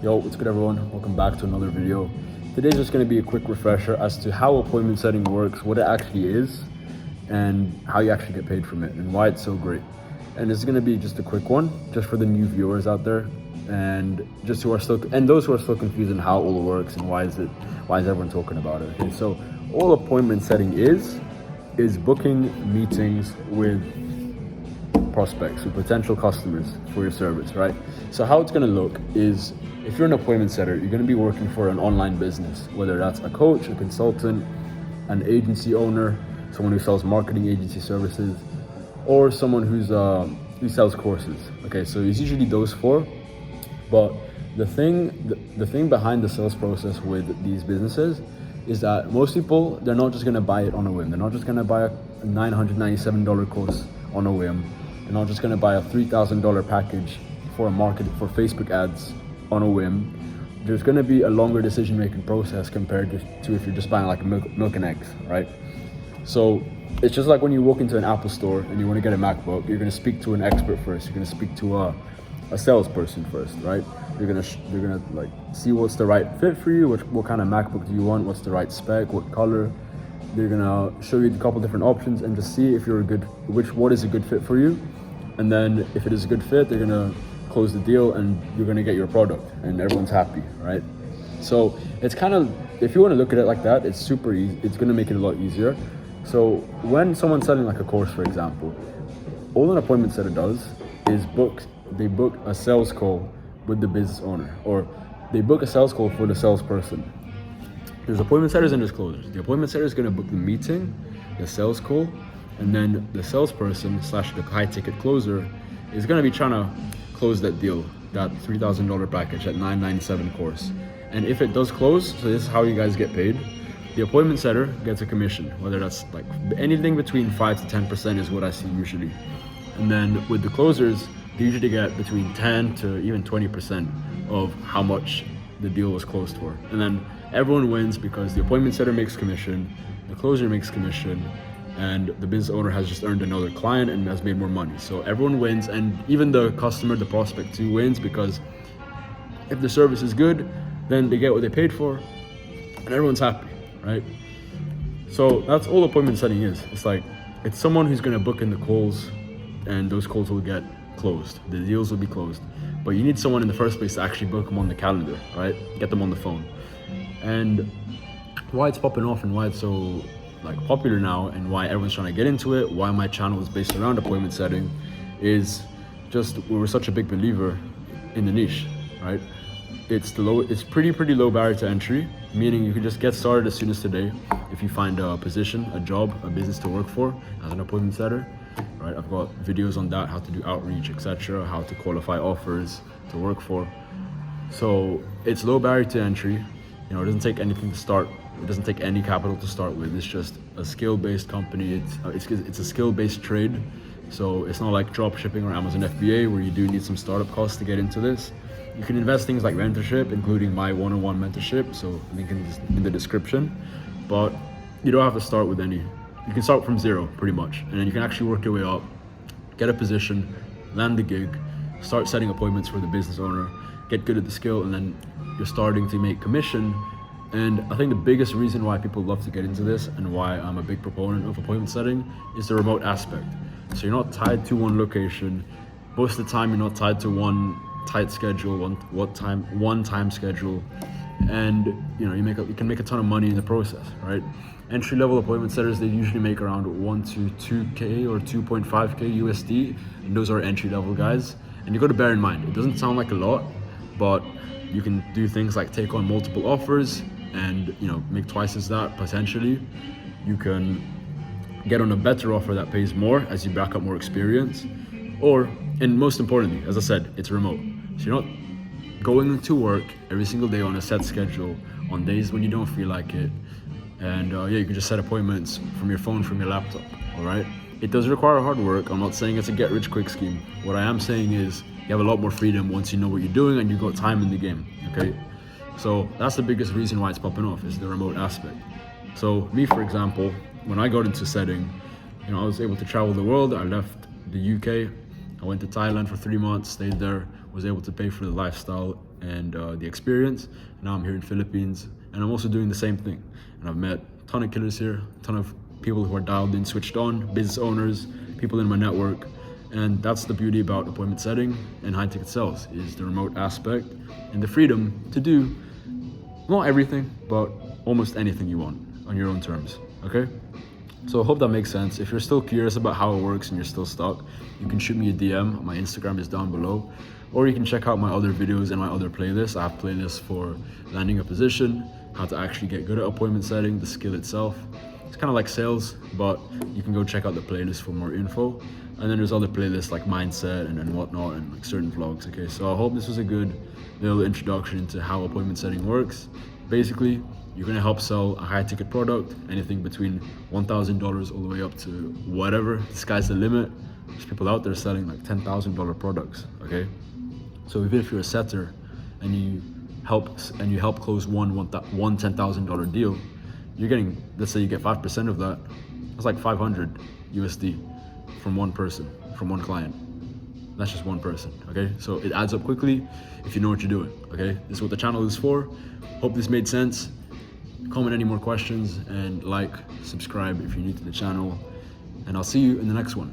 Yo, what's good everyone? Welcome back to another video. Today's just going to be a quick refresher as to how appointment setting works, what it actually is, and how you actually get paid from it, and why it's so great. And it's going to be just a quick one, just for the new viewers out there, and just who are still, and those who are still confused on how it all works and why is everyone talking about it. Okay, so all appointment setting is booking meetings with prospects, with potential customers for your service, right? So how it's gonna look is, if you're an appointment setter, you're gonna be working for an online business, whether that's a coach, a consultant, an agency owner, someone who sells marketing agency services, or someone who sells courses. Okay, so it's usually those four. But the thing behind the sales process with these businesses is that most people, they're not just gonna buy it on a whim. They're not just gonna buy a $997 course on a whim. They're not just gonna buy a $3,000 package for Facebook ads on a whim. There's gonna be a longer decision-making process compared to if you're just buying like milk and eggs, right? So it's just like when you walk into an Apple store and you want to get a MacBook, you're gonna speak to an expert first. You're gonna speak to a salesperson first, right? You're gonna like see what's the right fit for you, what kind of MacBook do you want, what's the right spec, what color. They're gonna show you a couple different options and just see if you're what is a good fit for you. And then if it is a good fit, they're gonna close the deal and you're gonna get your product and everyone's happy, right? So it's kind of, if you want to look at it like that, it's super easy. It's gonna make it a lot easier. So when someone's selling like a course, for example, all an appointment setter does is they book a sales call with the business owner, or they book a sales call for the salesperson. There's appointment setters and there's closers. The appointment setter is going to book the meeting, the sales call, and then the salesperson / the high ticket closer is going to be trying to close that deal, that $3,000 package, that $997 course. And if it does close, so this is how you guys get paid. The appointment setter gets a commission, whether that's like anything between 5 to 10% is what I see usually. And then with the closers, they usually get between 10 to even 20% of how much the deal was closed for. And then everyone wins because the appointment setter makes commission, the closer makes commission, and the business owner has just earned another client and has made more money. So everyone wins, and even the customer, the prospect too, wins, because if the service is good, then they get what they paid for and everyone's happy, right? So that's all appointment setting is. It's someone who's gonna book in the calls, and those calls will get closed. The deals will be closed. But you need someone in the first place to actually book them on the calendar, right? Get them on the phone. And why it's popping off and why it's so popular now, and why everyone's trying to get into it, why my channel is based around appointment setting, is just we're such a big believer in the niche, right? It's pretty low barrier to entry, meaning you can just get started as soon as today if you find a position, a job, a business to work for as an appointment setter, right? I've got videos on that, how to do outreach, etc., how to qualify offers to work for. So it's low barrier to entry. It doesn't take anything to start. It doesn't take any capital to start with. It's just a skill-based company. It's a skill-based trade. So it's not like drop shipping or Amazon FBA where you do need some startup costs to get into this. You can invest things like mentorship, including my one-on-one mentorship, so link in the description. But you don't have to start with any. You can start from zero, pretty much, and then you can actually work your way up, get a position, land the gig, start setting appointments for the business owner, get good at the skill, and then you're starting to make commission. And I think the biggest reason why people love to get into this, and why I'm a big proponent of appointment setting, is the remote aspect. So you're not tied to one location. Most of the time, you're not tied to one tight schedule, one time schedule, and you can make a ton of money in the process, right? Entry level appointment setters, they usually make around 1 to 2K or 2.5K USD, and those are entry level guys. And you got to bear in mind, it doesn't sound like a lot, but you can do things like take on multiple offers and make twice as that potentially. You can get on a better offer that pays more as you back up more experience, and most importantly, as I said, it's remote. So you're not going to work every single day on a set schedule on days when you don't feel like it. And you can just set appointments from your phone, from your laptop, all right? It does require hard work. I'm not saying it's a get-rich-quick scheme. What I am saying is you have a lot more freedom once you know what you're doing and you've got time in the game, okay? So that's the biggest reason why it's popping off, is the remote aspect. So me, for example, when I got into setting, I was able to travel the world. I left the UK. I went to Thailand for 3 months, stayed there, was able to pay for the lifestyle and the experience. Now I'm here in Philippines, and I'm also doing the same thing. And I've met a ton of killers here, a ton of people who are dialed in, switched on, business owners, people in my network. And that's the beauty about appointment setting and high ticket sales, is the remote aspect and the freedom to do not everything, but almost anything you want on your own terms, okay? So I hope that makes sense. If you're still curious about how it works and you're still stuck, you can shoot me a DM. My Instagram is down below. Or you can check out my other videos and my other playlists. I have playlists for landing a position, how to actually get good at appointment setting, the skill itself. It's kind of like sales, but you can go check out the playlist for more info. And then there's other playlists like mindset and whatnot, and like certain vlogs, okay? So I hope this was a good little introduction into how appointment setting works. Basically, you're gonna help sell a high ticket product, anything between $1,000 all the way up to whatever. The sky's the limit. There's people out there selling like $10,000 products, okay? So even if you're a setter and you help close one $10,000 deal, you're getting, let's say you get 5% of that, that's like 500 USD from one person, from one client. That's just one person, okay? So it adds up quickly if you know what you're doing, okay? This is what the channel is for. Hope this made sense. Comment any more questions and like, subscribe if you're new to the channel, and I'll see you in the next one.